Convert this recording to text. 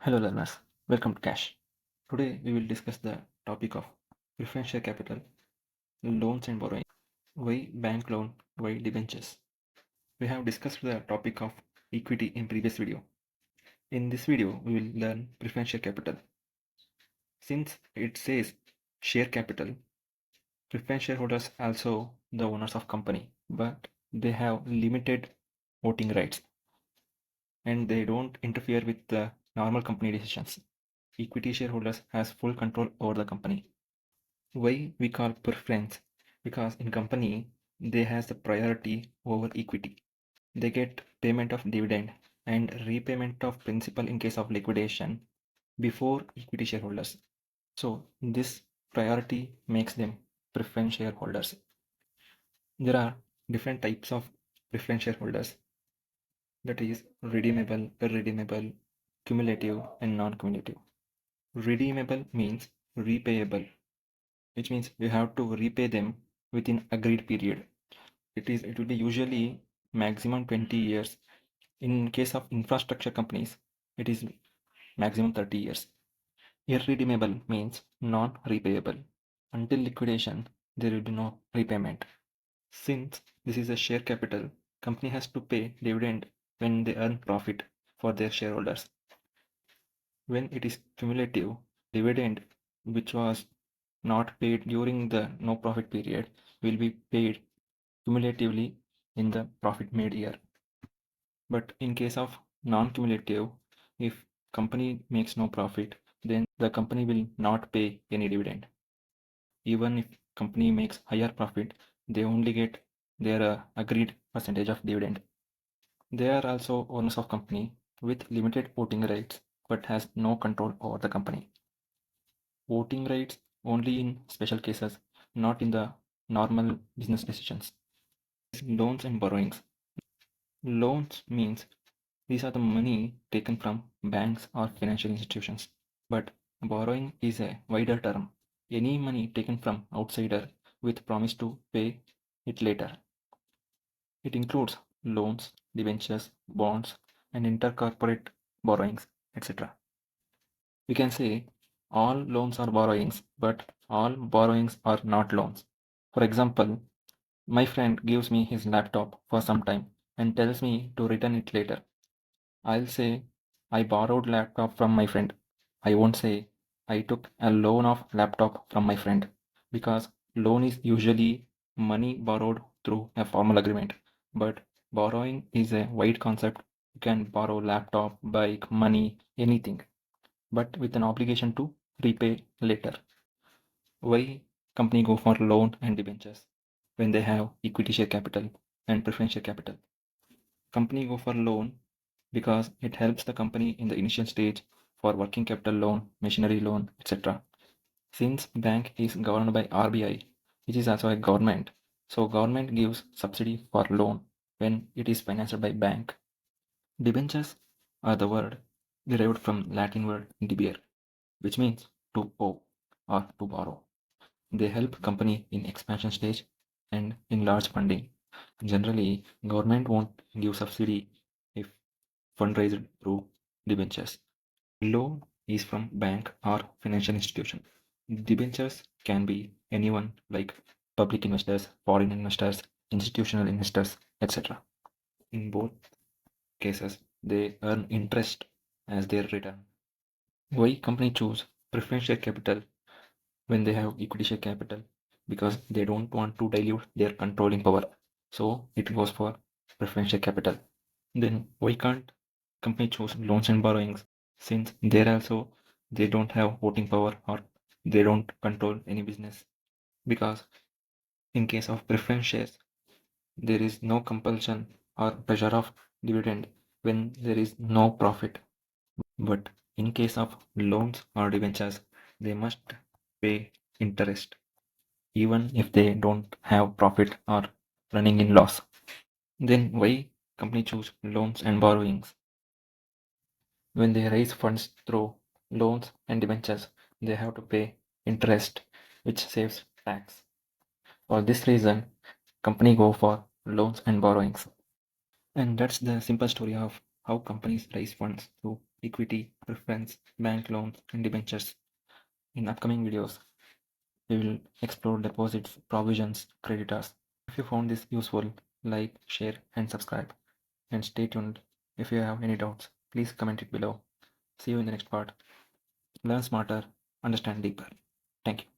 Hello learners, welcome to C.A.S.H. Today we will discuss the topic of preferred share capital, loans and borrowing. Why bank loan, why debentures? We have discussed the topic of equity in previous video. In this video we will learn preferred share capital. Since it says share capital, preferred shareholders also the owners of company, but they have limited voting rights and they don't interfere with the normal company decisions. Equity shareholders has full control over the company. Why we call preference? Because in company they has the priority over equity. They get payment of dividend and repayment of principal in case of liquidation before equity shareholders. So this priority makes them preference shareholders. There are different types of preference shareholders, that is redeemable, irredeemable, cumulative and non-cumulative. Redeemable means repayable, which means you have to repay them within agreed period. It will be usually maximum 20 years. In case of infrastructure companies, it is maximum 30 years. Irredeemable means non-repayable. Until liquidation, there will be no repayment. Since this is a share capital, company has to pay dividend when they earn profit for their shareholders. When it is cumulative, dividend which was not paid during the no profit period will be paid cumulatively in the profit made year. But in case of non-cumulative, if company makes no profit, then the company will not pay any dividend. Even if company makes higher profit, they only get their agreed percentage of dividend. They are also owners of company with limited voting rights but has no control over the company. Voting rights only in special cases, not in the normal business decisions. Loans and borrowings. Loans means these are the money taken from banks or financial institutions. But borrowing is a wider term. Any money taken from outsider with promise to pay it later. It includes loans, debentures, bonds, and intercorporate borrowings, etc. We can say all loans are borrowings, but all borrowings are not loans. For example, my friend gives me his laptop for some time and tells me to return it later. I'll say I borrowed laptop from my friend. I won't say I took a loan of laptop from my friend, because loan is usually money borrowed through a formal agreement. But borrowing is a wide concept. You can borrow laptop, bike, money, anything, but with an obligation to repay later. Why company go for loan and debentures when they have equity share capital and preference share capital? Company go for loan because it helps the company in the initial stage for working capital loan, machinery loan, etc. Since bank is governed by RBI, which is also a government, so government gives subsidy for loan when it is financed by bank. Debentures are the word derived from Latin word debere, which means to owe or to borrow. They help company in expansion stage and in large funding. Generally, government won't give subsidy if fundraised through debentures. Loan is from bank or financial institution. Debentures can be anyone like public investors, foreign investors, institutional investors, etc. In both cases, they earn interest as their return. Why company choose preference share capital when they have equity share capital? Because they don't want to dilute their controlling power. So it goes for preference share capital. Then why can't company choose loans and borrowings, since there also they don't have voting power or they don't control any business? Because in case of preference shares, there is no compulsion or pressure of dividend when there is no profit. But in case of loans or debentures, they must pay interest even if they don't have profit or running in loss. Then why company choose loans and borrowings? When they raise funds through loans and debentures, they have to pay interest, which saves tax. For this reason, company go for loans and borrowings. And that's the simple story of how companies raise funds through equity, preference, bank loans, and debentures. In upcoming videos, we will explore deposits, provisions, creditors. If you found this useful, like, share, and subscribe. And stay tuned. If you have any doubts, please comment it below. See you in the next part. Learn smarter, understand deeper. Thank you.